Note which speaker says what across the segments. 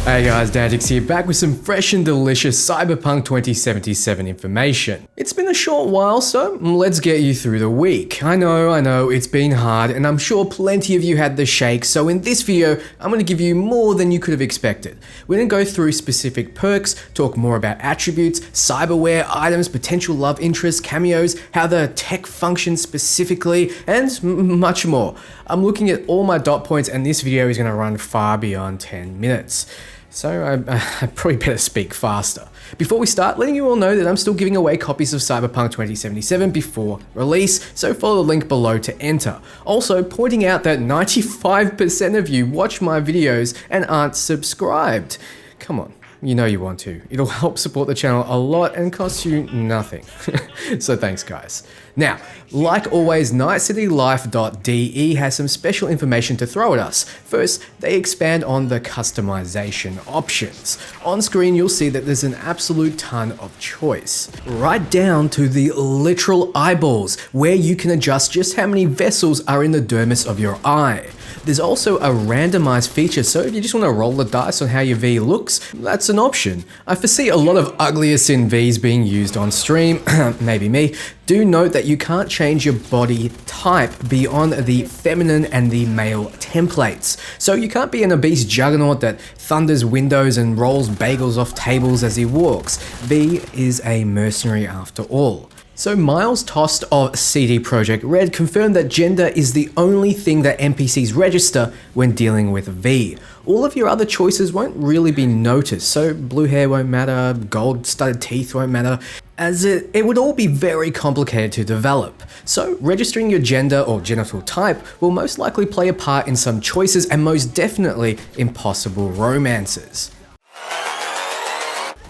Speaker 1: Hey guys, Techie here, back with some fresh and delicious Cyberpunk 2077 information. It's been a short while, so let's get you through the week. I know, it's been hard, and I'm sure plenty of you had the shakes, so in this video, I'm going to give you more than you could have expected. We're going to go through specific perks, talk more about attributes, cyberware, items, potential love interests, cameos, how the tech functions specifically, and much more. I'm looking at all my dot points, and this video is going to run far beyond 10 minutes. So I probably better speak faster. Before we start, letting you all know that I'm still giving away copies of Cyberpunk 2077 before release, so follow the link below to enter. Also, pointing out that 95% of you watch my videos and aren't subscribed. Come on. You know you want to. It'll help support the channel a lot and cost you nothing. So thanks guys. Now, like always, nightcitylife.de has some special information to throw at us. First, they expand on the customization options. On screen, you'll see that there's an absolute ton of choice. Right down to the literal eyeballs, where you can adjust just how many vessels are in the dermis of your eye. There's also a randomized feature, so if you just want to roll the dice on how your V looks, that's an option. I foresee a lot of uglier sin Vs being used on stream, maybe me. Do note that you can't change your body type beyond the feminine and the male templates. So you can't be an obese juggernaut that thunders windows and rolls bagels off tables as he walks. V is a mercenary after all. So Miles Tost of CD Projekt Red confirmed that gender is the only thing that NPCs register when dealing with V. All of your other choices won't really be noticed, so blue hair won't matter, gold-studded teeth won't matter, as it would all be very complicated to develop. So registering your gender or genital type will most likely play a part in some choices and most definitely in possible romances.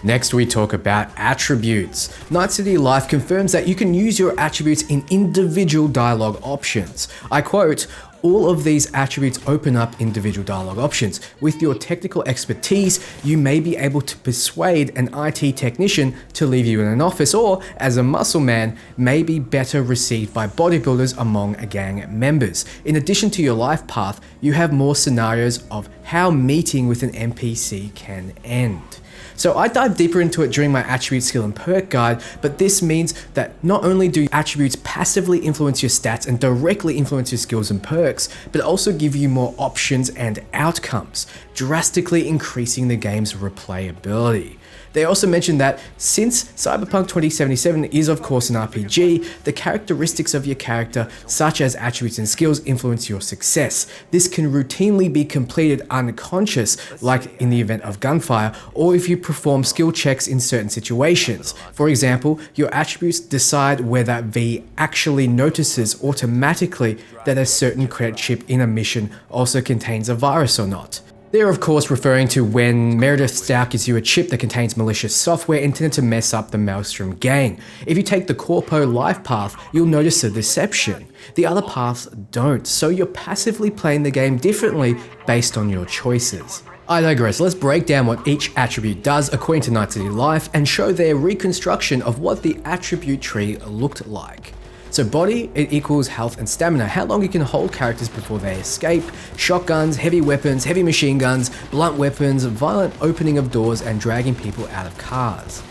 Speaker 1: Next, we talk about attributes. Night City Life confirms that you can use your attributes in individual dialogue options. I quote, "All of these attributes open up individual dialogue options. With your technical expertise, you may be able to persuade an IT technician to leave you in an office, or, as a muscle man, may be better received by bodybuilders among gang members. In addition to your life path, you have more scenarios of how meeting with an NPC can end." So I dive deeper into it during my attribute skill and perk guide, but this means that not only do attributes passively influence your stats and directly influence your skills and perks, but also give you more options and outcomes, drastically increasing the game's replayability. They also mentioned that since Cyberpunk 2077 is of course an RPG, the characteristics of your character, such as attributes and skills, influence your success. This can routinely be completed unconscious, like in the event of gunfire, or if you perform skill checks in certain situations. For example, your attributes decide whether V actually notices automatically that a certain credit chip in a mission also contains a virus or not. They're of course referring to when Meredith Stout gives you a chip that contains malicious software intended to mess up the Maelstrom gang. If you take the Corpo life path, you'll notice a deception. The other paths don't, so you're passively playing the game differently based on your choices. I digress, let's break down what each attribute does according to Night City Life and show their reconstruction of what the attribute tree looked like. So body, it equals health and stamina, how long you can hold characters before they escape, shotguns, heavy weapons, heavy machine guns, blunt weapons, violent opening of doors and dragging people out of cars.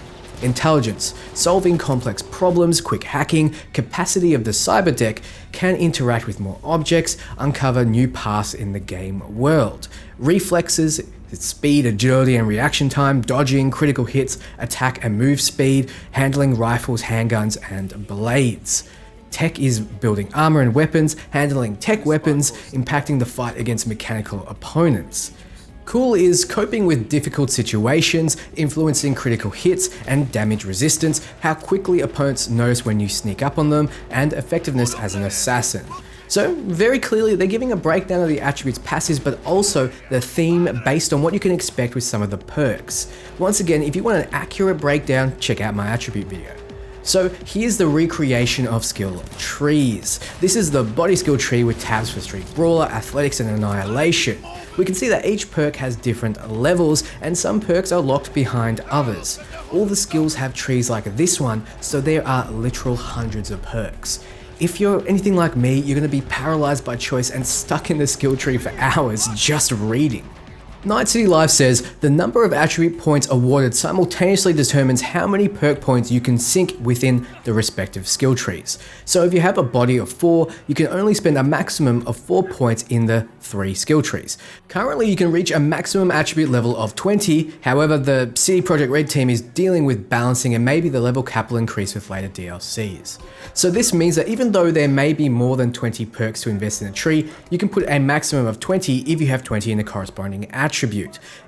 Speaker 1: Intelligence, solving complex problems, quick hacking, capacity of the cyber deck, can interact with more objects, uncover new paths in the game world. Reflexes, its speed, agility and reaction time, dodging, critical hits, attack and move speed, handling rifles, handguns and blades. Tech is building armor and weapons, handling tech weapons, impacting the fight against mechanical opponents. Cool is coping with difficult situations, influencing critical hits and damage resistance, how quickly opponents notice when you sneak up on them, and effectiveness as an assassin. So very clearly they're giving a breakdown of the attributes passives, but also the theme based on what you can expect with some of the perks. Once again, if you want an accurate breakdown, check out my attribute video. So here's the recreation of skill trees. This is the body skill tree with tabs for Street Brawler, Athletics and Annihilation. We can see that each perk has different levels and some perks are locked behind others. All the skills have trees like this one, so there are literal hundreds of perks. If you're anything like me, you're going to be paralyzed by choice and stuck in the skill tree for hours just reading. Night City Live says the number of attribute points awarded simultaneously determines how many perk points you can sink within the respective skill trees. So if you have a body of 4, you can only spend a maximum of 4 points in the 3 skill trees. Currently, you can reach a maximum attribute level of 20, however the CD Projekt Red team is dealing with balancing and maybe the level cap will increase with later DLCs. So this means that even though there may be more than 20 perks to invest in a tree, you can put a maximum of 20 if you have 20 in the corresponding attribute.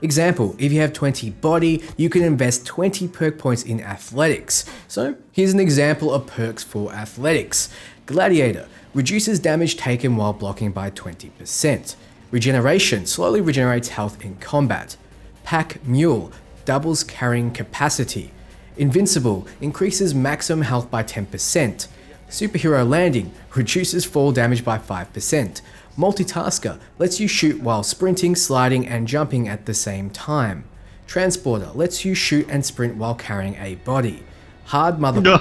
Speaker 1: Example, if you have 20 body, you can invest 20 perk points in athletics. So here's an example of perks for athletics. Gladiator reduces damage taken while blocking by 20%. Regeneration slowly regenerates health in combat. Pack Mule doubles carrying capacity. Invincible increases maximum health by 10%. Superhero Landing reduces fall damage by 5%. Multitasker lets you shoot while sprinting, sliding, and jumping at the same time. Transporter lets you shoot and sprint while carrying a body. Hard Mother.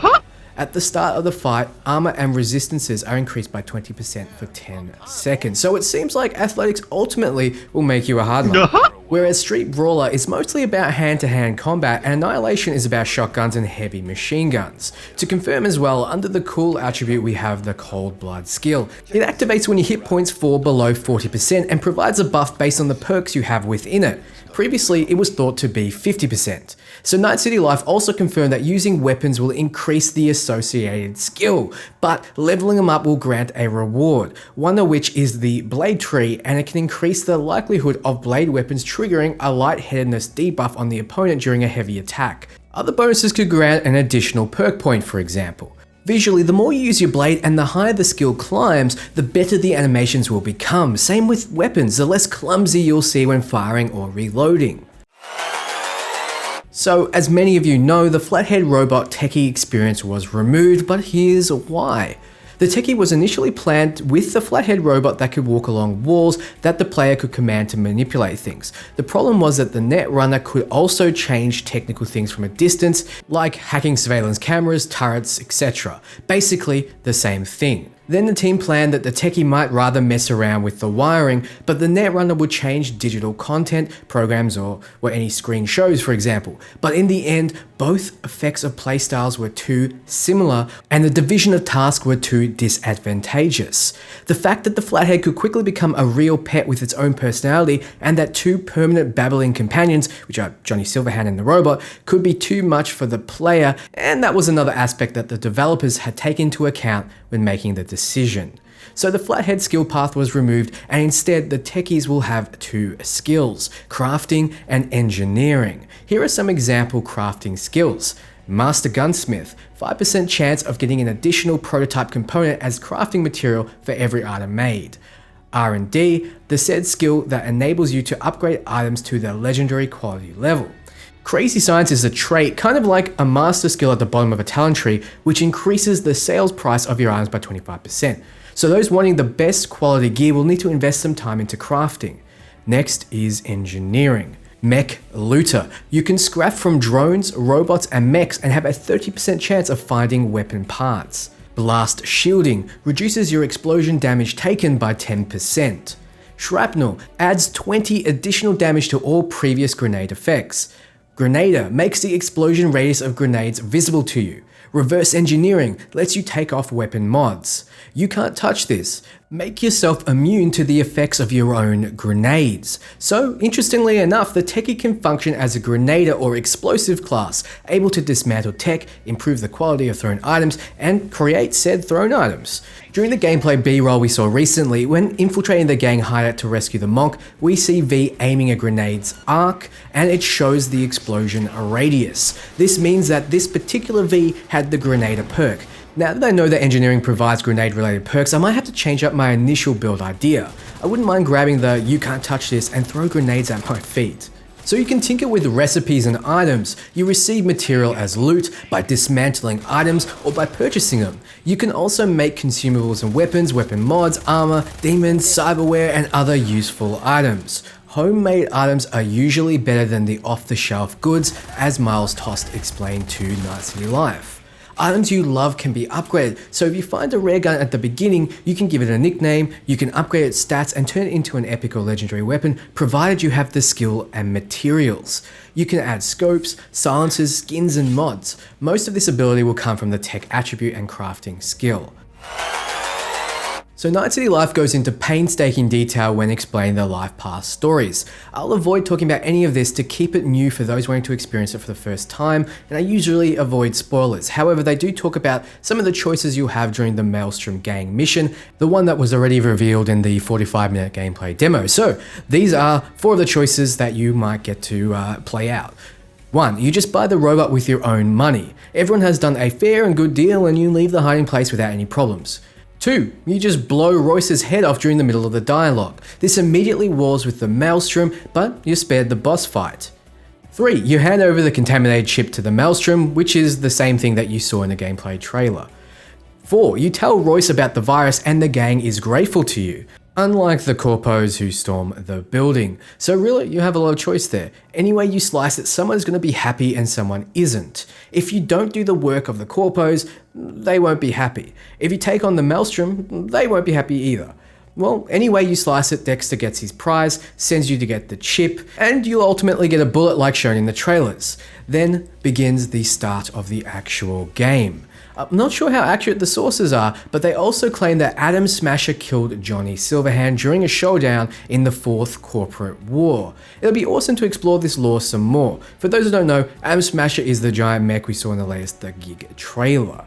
Speaker 1: At the start of the fight, armor and resistances are increased by 20% for 10 seconds. So it seems like athletics ultimately will make you a hard mother. Whereas Street Brawler is mostly about hand-to-hand combat and Annihilation is about shotguns and heavy machine guns. To confirm as well, under the cool attribute we have the Cold Blood skill. It activates when your hit points fall below 40% and provides a buff based on the perks you have within it. Previously, it was thought to be 50%. So Night City Life also confirmed that using weapons will increase the associated skill, but leveling them up will grant a reward, one of which is the Blade Tree, and it can increase the likelihood of blade weapons triggering a lightheadedness debuff on the opponent during a heavy attack. Other bonuses could grant an additional perk point, for example. Visually, the more you use your blade and the higher the skill climbs, the better the animations will become. Same with weapons, the less clumsy you'll see when firing or reloading. So, as many of you know, the flathead robot Techie experience was removed, but here's why. The Techie was initially planned with the flathead robot that could walk along walls that the player could command to manipulate things. The problem was that the Netrunner could also change technical things from a distance, like hacking surveillance cameras, turrets, etc. Basically, the same thing. Then the team planned that the Techie might rather mess around with the wiring, but the Netrunner would change digital content, programs, or any screen shows, for example. But in the end, both effects of playstyles were too similar, and the division of tasks were too disadvantageous. The fact that the Flathead could quickly become a real pet with its own personality, and that 2 permanent babbling companions, which are Johnny Silverhand and the robot, could be too much for the player, and that was another aspect that the developers had taken into account when making the decision. So the flathead skill path was removed, and instead the techies will have 2 skills, crafting and engineering. Here are some example crafting skills. Master Gunsmith, 5% chance of getting an additional prototype component as crafting material for every item made. R&D, the said skill that enables you to upgrade items to their legendary quality level. Crazy Science is a trait, kind of like a master skill at the bottom of a talent tree, which increases the sales price of your items by 25%. So those wanting the best quality gear will need to invest some time into crafting. Next is engineering. Mech Looter. You can scrap from drones, robots, and mechs and have a 30% chance of finding weapon parts. Blast Shielding reduces your explosion damage taken by 10%. Shrapnel adds 20 additional damage to all previous grenade effects. Grenadier makes the explosion radius of grenades visible to you. Reverse Engineering lets you take off weapon mods. You can't touch this. Make yourself immune to the effects of your own grenades. So, interestingly enough, the Techie can function as a Grenadier or explosive class, able to dismantle tech, improve the quality of thrown items, and create said thrown items. During the gameplay B-roll we saw recently, when infiltrating the gang hideout to rescue the monk, we see V aiming a grenade's arc, and it shows the explosion radius. This means that this particular V had the Grenadier perk. Now that I know that engineering provides grenade-related perks, I might have to change up my initial build idea. I wouldn't mind grabbing the "you can't touch this" and throw grenades at my feet. So you can tinker with recipes and items. You receive material as loot by dismantling items or by purchasing them. You can also make consumables and weapons, weapon mods, armor, demons, cyberware, and other useful items. Homemade items are usually better than the off-the-shelf goods, as Miles Tost explained to Night City Life. Items you love can be upgraded, so if you find a rare gun at the beginning, you can give it a nickname, you can upgrade its stats and turn it into an epic or legendary weapon, provided you have the skill and materials. You can add scopes, silencers, skins, and mods. Most of this ability will come from the tech attribute and crafting skill. So Night City Life goes into painstaking detail when explaining the life path stories. I'll avoid talking about any of this to keep it new for those wanting to experience it for the first time, and I usually avoid spoilers. However, they do talk about some of the choices you'll have during the Maelstrom Gang mission, the one that was already revealed in the 45-minute gameplay demo. So these are 4 of the choices that you might get to play out. 1. You just buy the robot with your own money. Everyone has done a fair and good deal and you leave the hiding place without any problems. 2. You just blow Royce's head off during the middle of the dialogue. This immediately wars with the Maelstrom, but you're spared the boss fight. 3. You hand over the contaminated ship to the Maelstrom, which is the same thing that you saw in the gameplay trailer. 4. You tell Royce about the virus and the gang is grateful to you. Unlike the corpos who storm the building. So really, you have a lot of choice there. Any way you slice it, someone's going to be happy and someone isn't. If you don't do the work of the corpos, they won't be happy. If you take on the Maelstrom, they won't be happy either. Well, any way you slice it, Dexter gets his prize, sends you to get the chip, and you'll ultimately get a bullet like shown in the trailers. Then begins the start of the actual game. I'm not sure how accurate the sources are, but they also claim that Atom Smasher killed Johnny Silverhand during a showdown in the 4th Corporate War. It'll be awesome to explore this lore some more. For those who don't know, Atom Smasher is the giant mech we saw in the latest The Gig trailer.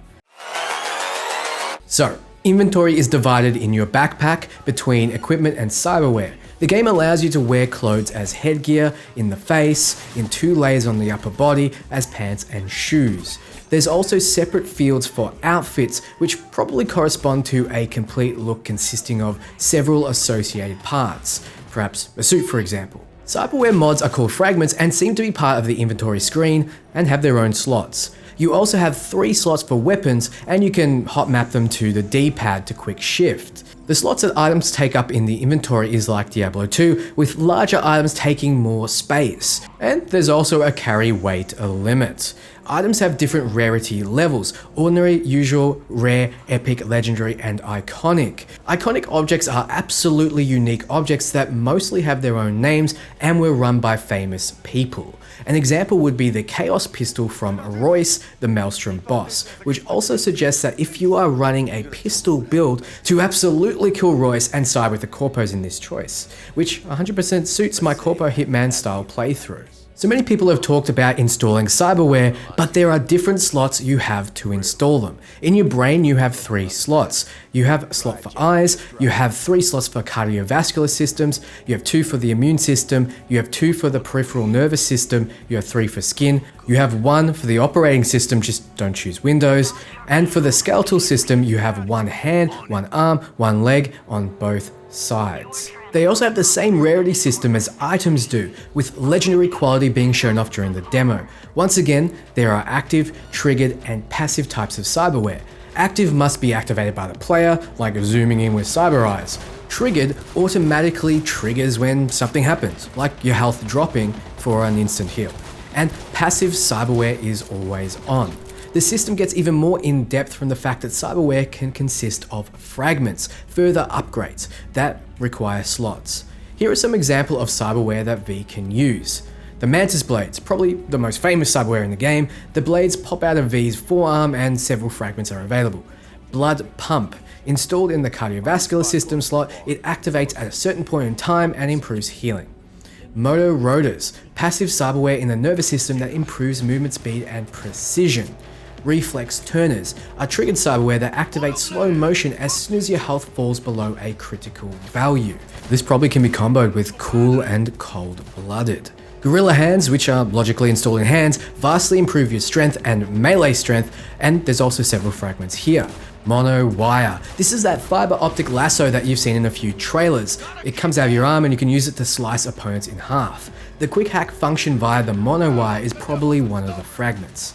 Speaker 1: So, inventory is divided in your backpack between equipment and cyberware. The game allows you to wear clothes as headgear, in the face, in 2 layers on the upper body, as pants and shoes. There's also separate fields for outfits, which probably correspond to a complete look consisting of several associated parts, perhaps a suit for example. Cyberware mods are called fragments and seem to be part of the inventory screen and have their own slots. You also have 3 slots for weapons and you can hot map them to the D-pad to quick shift. The slots that items take up in the inventory is like Diablo 2, with larger items taking more space. And there's also a carry weight limit. Items have different rarity levels: ordinary, usual, rare, epic, legendary, and iconic. Iconic objects are absolutely unique objects that mostly have their own names and were run by famous people. An example would be the Chaos Pistol from Royce, the Maelstrom boss, which also suggests that if you are running a pistol build, to absolutely kill Royce and side with the corpos in this choice, which 100% suits my Corpo Hitman style playthrough. So many people have talked about installing Cyberware, but there are different slots you have to install them. In your brain, you have 3 slots. You have a slot for eyes, you have 3 slots for cardiovascular systems, you have 2 for the immune system, you have 2 for the peripheral nervous system, you have 3 for skin, you have 1 for the operating system, just don't choose Windows, and for the skeletal system, you have 1 hand, 1 arm, 1 leg on both sides. They also have the same rarity system as items do, with legendary quality being shown off during the demo. Once again, there are active, triggered, and passive types of cyberware. Active must be activated by the player, like zooming in with cyber eyes. Triggered automatically triggers when something happens, like your health dropping for an instant heal. And passive cyberware is always on. The system gets even more in-depth from the fact that cyberware can consist of fragments, further upgrades, that require slots. Here are some examples of cyberware that V can use. The Mantis Blades, probably the most famous cyberware in the game. The blades pop out of V's forearm and several fragments are available. Blood Pump. Installed in the cardiovascular system slot, it activates at a certain point in time and improves healing. Moto Rotors, passive cyberware in the nervous system that improves movement speed and precision. Reflex Turners are triggered cyberware that activates slow motion as soon as your health falls below a critical value. This probably can be comboed with Cool and Cold Blooded. Gorilla Hands, which are logically installed in hands, vastly improve your strength and melee strength, and there's also several fragments here. Mono Wire. This is that fiber optic lasso that you've seen in a few trailers. It comes out of your arm and you can use it to slice opponents in half. The quick hack function via the Mono Wire is probably one of the fragments.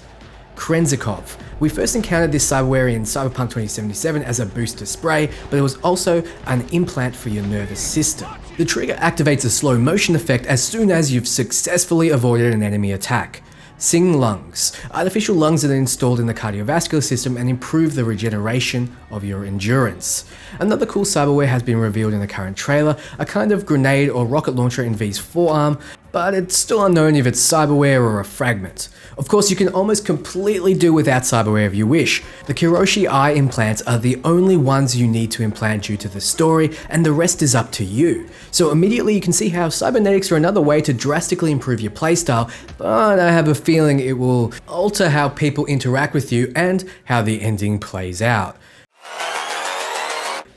Speaker 1: Krenzikov. We first encountered this cyberware in Cyberpunk 2077 as a booster spray, but it was also an implant for your nervous system. The trigger activates a slow motion effect as soon as you've successfully avoided an enemy attack. Sing lungs, artificial lungs that are installed in the cardiovascular system and improve the regeneration of your endurance. Another cool cyberware has been revealed in the current trailer, a kind of grenade or rocket launcher in V's forearm, but it's still unknown if it's cyberware or a fragment. Of course, you can almost completely do without cyberware if you wish. The Kiroshi eye implants are the only ones you need to implant due to the story, and the rest is up to you. So immediately you can see how cybernetics are another way to drastically improve your playstyle, but I have a feeling it will alter how people interact with you and how the ending plays out.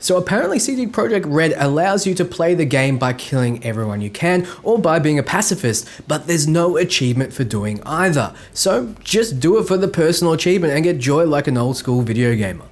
Speaker 1: So apparently CD Projekt Red allows you to play the game by killing everyone you can or by being a pacifist, but there's no achievement for doing either. So just do it for the personal achievement and get joy like an old school video gamer.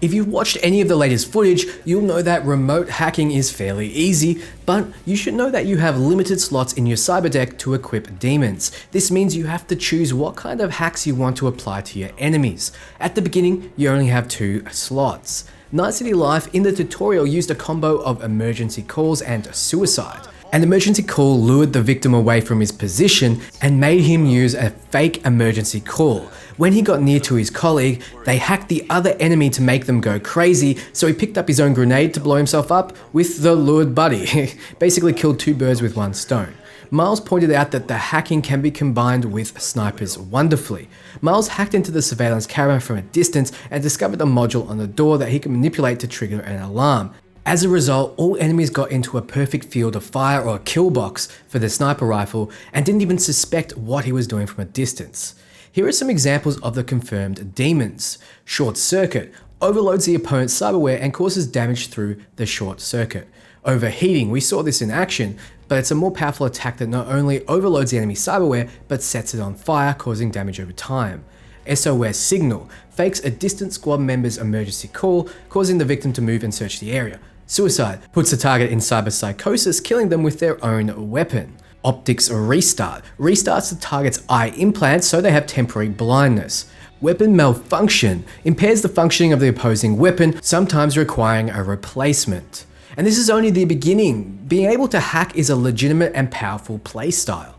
Speaker 1: If you've watched any of the latest footage, you'll know that remote hacking is fairly easy, but you should know that you have limited slots in your cyber deck to equip demons. This means you have to choose what kind of hacks you want to apply to your enemies. At the beginning, you only have 2 slots. Night City Life in the tutorial used a combo of emergency calls and suicide. An emergency call lured the victim away from his position and made him use a fake emergency call. When he got near to his colleague, they hacked the other enemy to make them go crazy, so he picked up his own grenade to blow himself up with the lured buddy. Basically killed 2 birds with 1 stone. Miles pointed out that the hacking can be combined with snipers wonderfully. Miles hacked into the surveillance camera from a distance and discovered a module on the door that he could manipulate to trigger an alarm. As a result, all enemies got into a perfect field of fire or a kill box for the sniper rifle and didn't even suspect what he was doing from a distance. Here are some examples of the confirmed demons. Short Circuit overloads the opponent's cyberware and causes damage through the short circuit. Overheating, we saw this in action, but it's a more powerful attack that not only overloads the enemy cyberware, but sets it on fire, causing damage over time. SOS Signal fakes a distant squad member's emergency call, causing the victim to move and search the area. Suicide puts the target in cyber psychosis, killing them with their own weapon. Optics Restart restarts the target's eye implants so they have temporary blindness. Weapon Malfunction impairs the functioning of the opposing weapon, sometimes requiring a replacement. And this is only the beginning. Being able to hack is a legitimate and powerful playstyle.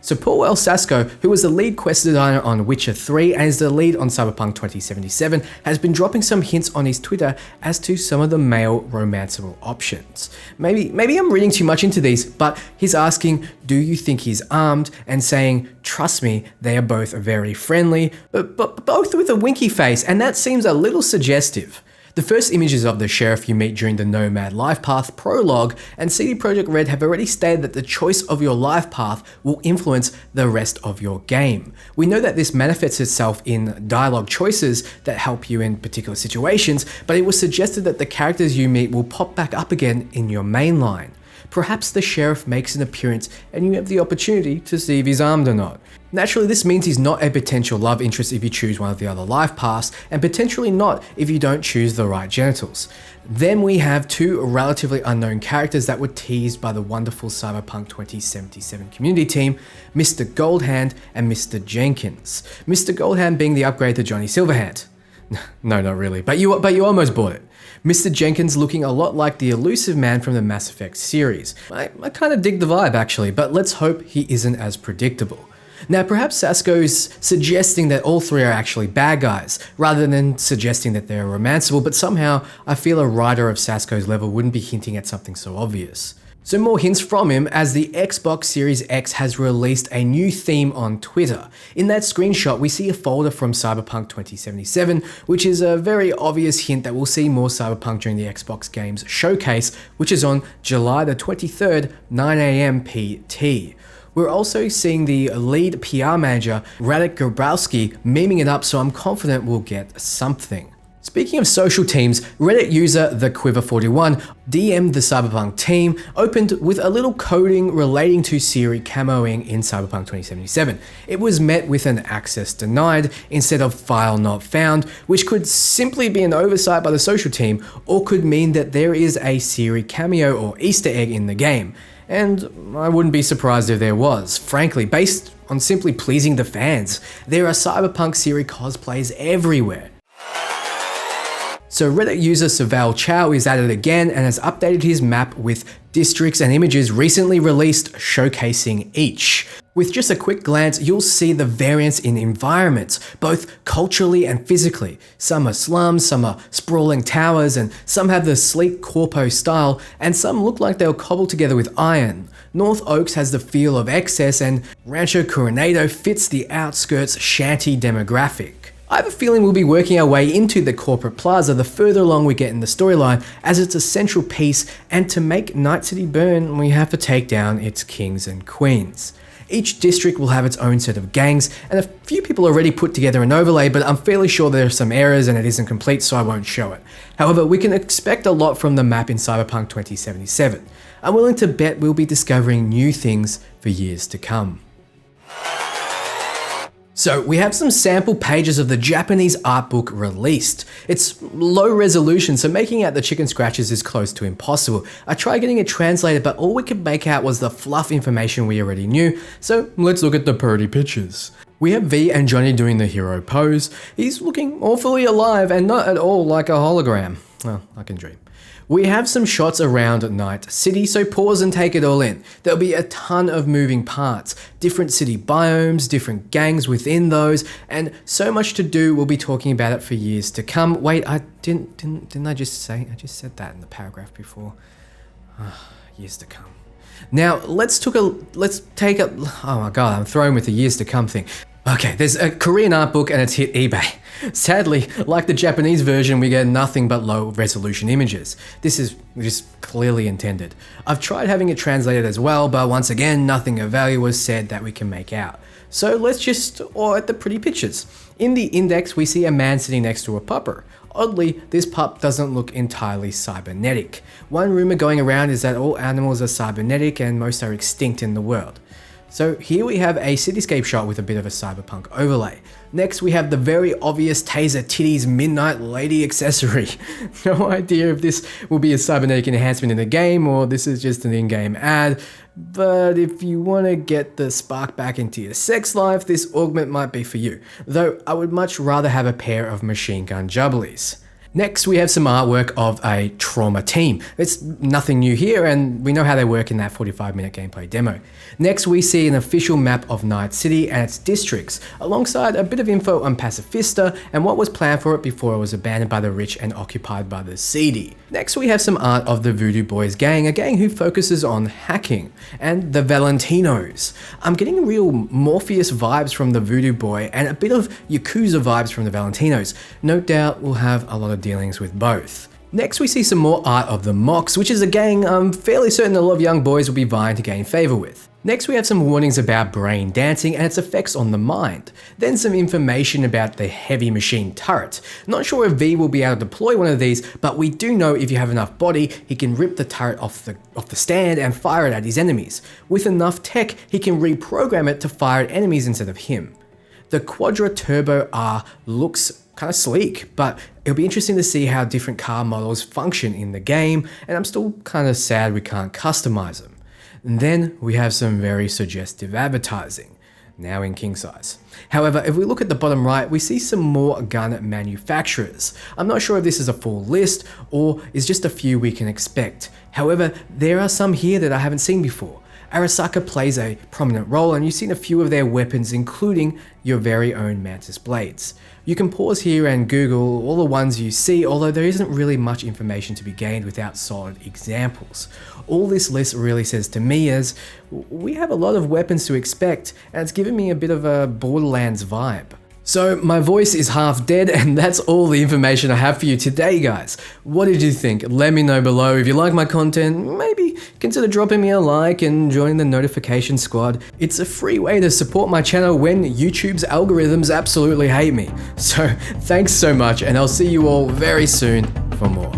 Speaker 1: So Paul L. Sasko, who was the lead quest designer on Witcher 3 and is the lead on Cyberpunk 2077, has been dropping some hints on his Twitter as to some of the male romanceable options. Maybe I'm reading too much into these, but he's asking, do you think he's armed, and saying, trust me, they are both very friendly, but both with a winky face, and that seems a little suggestive. The first images of the sheriff you meet during the Nomad Life Path prologue, and CD Projekt Red have already stated that the choice of your life path will influence the rest of your game. We know that this manifests itself in dialogue choices that help you in particular situations, but it was suggested that the characters you meet will pop back up again in your main line. Perhaps the sheriff makes an appearance and you have the opportunity to see if he's armed or not. Naturally, this means he's not a potential love interest if you choose one of the other life paths, and potentially not if you don't choose the right genitals. Then we have 2 relatively unknown characters that were teased by the wonderful Cyberpunk 2077 community team, Mr. Goldhand and Mr. Jenkins. Mr. Goldhand being the upgrade to Johnny Silverhand. No, not really, but you almost bought it. Mr. Jenkins looking a lot like the elusive man from the Mass Effect series. I kind of dig the vibe actually, but let's hope he isn't as predictable. Now perhaps Sasko's suggesting that all 3 are actually bad guys, rather than suggesting that they're romanceable, but somehow I feel a writer of Sasko's level wouldn't be hinting at something so obvious. So more hints from him as the Xbox Series X has released a new theme on Twitter. In that screenshot, we see a folder from Cyberpunk 2077, which is a very obvious hint that we'll see more Cyberpunk during the Xbox Games Showcase, which is on July the 23rd, 9 AM PT. We're also seeing the lead PR manager, Radek Grabowski, memeing it up, so I'm confident we'll get something. Speaking of social teams, Reddit user TheQuiver41 DM'd the Cyberpunk team, opened with a little coding relating to Siri camoing in Cyberpunk 2077. It was met with an access denied instead of file not found, which could simply be an oversight by the social team, or could mean that there is a Siri cameo or Easter egg in the game. And I wouldn't be surprised if there was, frankly, based on simply pleasing the fans. There are Cyberpunk Siri cosplays everywhere. So Reddit user Saval Chow is at it again and has updated his map with districts and images recently released showcasing each. With just a quick glance, you'll see the variance in environments, both culturally and physically. Some are slums, some are sprawling towers, and some have the sleek corpo style, and some look like they were cobbled together with iron. North Oaks has the feel of excess, and Rancho Coronado fits the outskirts shanty demographic. I have a feeling we'll be working our way into the corporate plaza the further along we get in the storyline, as it's a central piece, and to make Night City burn, we have to take down its kings and queens. Each district will have its own set of gangs, and a few people already put together an overlay, but I'm fairly sure there are some errors and it isn't complete, so I won't show it. However, we can expect a lot from the map in Cyberpunk 2077. I'm willing to bet we'll be discovering new things for years to come. So we have some sample pages of the Japanese art book released. It's low resolution, so making out the chicken scratches is close to impossible. I tried getting it translated, but all we could make out was the fluff information we already knew, so let's look at the pretty pictures. We have V and Johnny doing the hero pose. He's looking awfully alive and not at all like a hologram. Well, I can dream. We have some shots around Night City, so pause and take it all in. There'll be a ton of moving parts, different city biomes, different gangs within those, and so much to do. We'll be talking about it for years to come. Wait, I didn't I just say? I just said that in the paragraph before. Years to come. Now let's take a. Oh my god, I'm thrown with the years to come thing. Okay, there's a Korean art book and it's hit eBay. Sadly, like the Japanese version, we get nothing but low resolution images. This is just clearly intended. I've tried having it translated as well, but once again, nothing of value was said that we can make out. So let's just awe at the pretty pictures. In the index, we see a man sitting next to a pupper. Oddly, this pup doesn't look entirely cybernetic. One rumor going around is that all animals are cybernetic and most are extinct in the world. So here we have a cityscape shot with a bit of a cyberpunk overlay. Next we have the very obvious Taser Titties Midnight Lady accessory. No idea if this will be a cybernetic enhancement in the game or this is just an in-game ad, but if you want to get the spark back into your sex life, this augment might be for you, though I would much rather have a pair of machine gun jubblies. Next, we have some artwork of a trauma team. It's nothing new here, and we know how they work in that 45-minute gameplay demo. Next, we see an official map of Night City and its districts, alongside a bit of info on Pacifista and what was planned for it before it was abandoned by the rich and occupied by the seedy. Next, we have some art of the Voodoo Boys gang, a gang who focuses on hacking, and the Valentinos. I'm getting real Morpheus vibes from the Voodoo Boy and a bit of Yakuza vibes from the Valentinos. No doubt we'll have a lot of dealings with both. Next, we see some more art of the Mocks, which is a gang I'm fairly certain a lot of young boys will be vying to gain favor with. Next, we have some warnings about brain dancing and its effects on the mind. Then some information about the heavy machine turret. Not sure if V will be able to deploy one of these, but we do know if you have enough body, he can rip the turret off the stand and fire it at his enemies. With enough tech, he can reprogram it to fire at enemies instead of him. The Quadra Turbo R looks kind of sleek, but it'll be interesting to see how different car models function in the game, and I'm still kind of sad we can't customize them. And then we have some very suggestive advertising, now in king size. However, if we look at the bottom right, we see some more gun manufacturers. I'm not sure if this is a full list or is just a few we can expect. However, there are some here that I haven't seen before. Arasaka plays a prominent role, and you've seen a few of their weapons, including your very own Mantis blades. You can pause here and Google all the ones you see, although there isn't really much information to be gained without solid examples. All this list really says to me is, we have a lot of weapons to expect, and it's giving me a bit of a Borderlands vibe. So my voice is half dead, and that's all the information I have for you today, guys. What did you think? Let me know below. If you like my content, maybe consider dropping me a like and joining the notification squad. It's a free way to support my channel when YouTube's algorithms absolutely hate me. So thanks so much, and I'll see you all very soon for more.